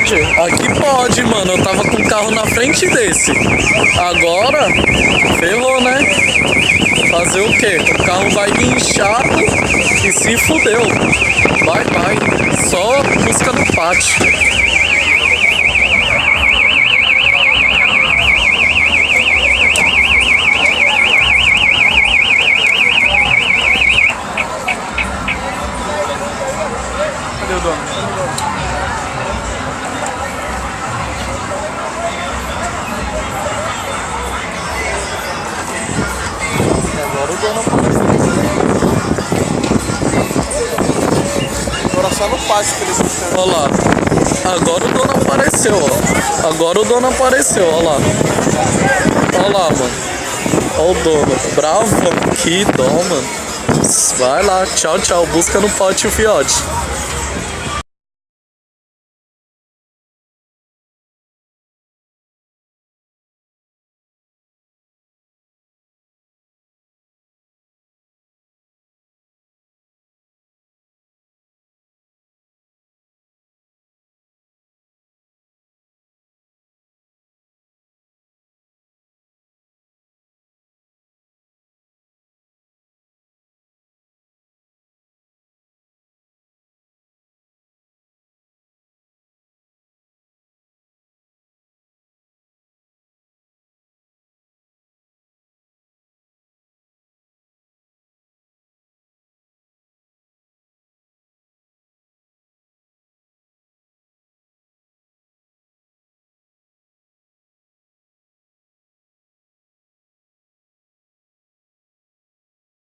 pode. Aqui pode, mano. Eu tava com o carro na frente desse. Agora, ferrou, né? Fazer o quê? O carro vai guinchado e se fudeu. Vai. Só busca no pátio. Cadê o dono? Agora o dono apareceu. Agora só no pátio que eles estão. Olha lá. Agora o dono apareceu, ó. Agora o dono apareceu, ó lá. Olha lá, mano. Olha o dono. Bravo. Que dó, mano. Vai lá. Tchau. Busca no pote o fiote.